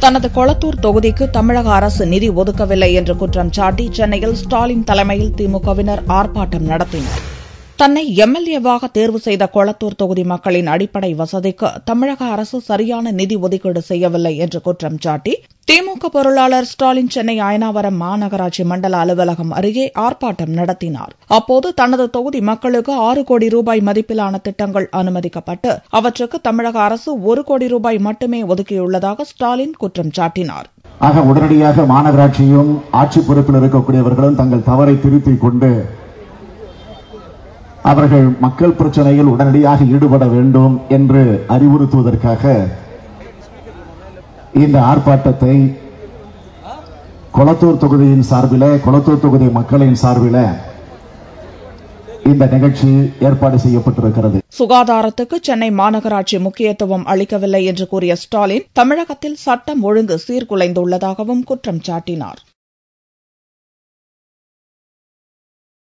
தனது கொளத்தூர் தொகுதிக்கு தமிழக அரசு நிதி ஒதுக்கவில்லை என்று குற்றம் சாட்டி சென்னையில் ஸ்டாலின் தலைமையில் திமுகவினர் ஆர்ப்பாட்டம் நடத்தினர். தன்னை எம்எல்ஏவாக தேர்வு செய்த கொளத்தூர் தொகுதி மக்களின் அடிப்படை வசதிக்கு தமிழக அரசு சரியான நிதி ஒதுக்கீடு செய்யவில்லை என்று குற்றம் சாட்டி திமுக பொருளாளர் ஸ்டாலின் சென்னை அயனாவரம் மாநகராட்சி மண்டல அலுவலகம் அருகே ஆர்ப்பாட்டம் நடத்தினார். அப்போது தனது தொகுதி மக்களுக்கு 6 கோடி ரூபாய் மதிப்பிலான திட்டங்கள் அனுமதிக்கப்பட்டு அவற்றுக்கு தமிழக அரசு 1 கோடி ரூபாய் மட்டுமே ஒதுக்கியுள்ளதாக ஸ்டாலின் குற்றம் சாட்டினார். ஆக உடனடியாக மாநகராட்சியும் ஆட்சி பொறுப்பில் இருக்கக்கூடியவர்களும் தங்கள் தவறை திருத்திக் கொண்டு அவர்கள் மக்கள் பிரச்சனையில் உடனடியாக ஈடுபட வேண்டும் என்று அறிவுறுத்துவதற்காக இந்த ஆர்ப்பாட்டத்தை கொளத்தூர் தொகுதியின் சார்பில், கொளத்தூர் தொகுதி மக்களின் சார்பில் இந்த நிகழ்ச்சி ஏற்பாடு செய்யப்பட்டிருக்கிறது. சுகாதாரத்துக்கு சென்னை மாநகராட்சி முக்கியத்துவம் அளிக்கவில்லை என்று கூறிய ஸ்டாலின் தமிழகத்தில் சட்டம் ஒழுங்கு சீர்குலைந்துள்ளதாகவும் குற்றம் சாட்டினார்.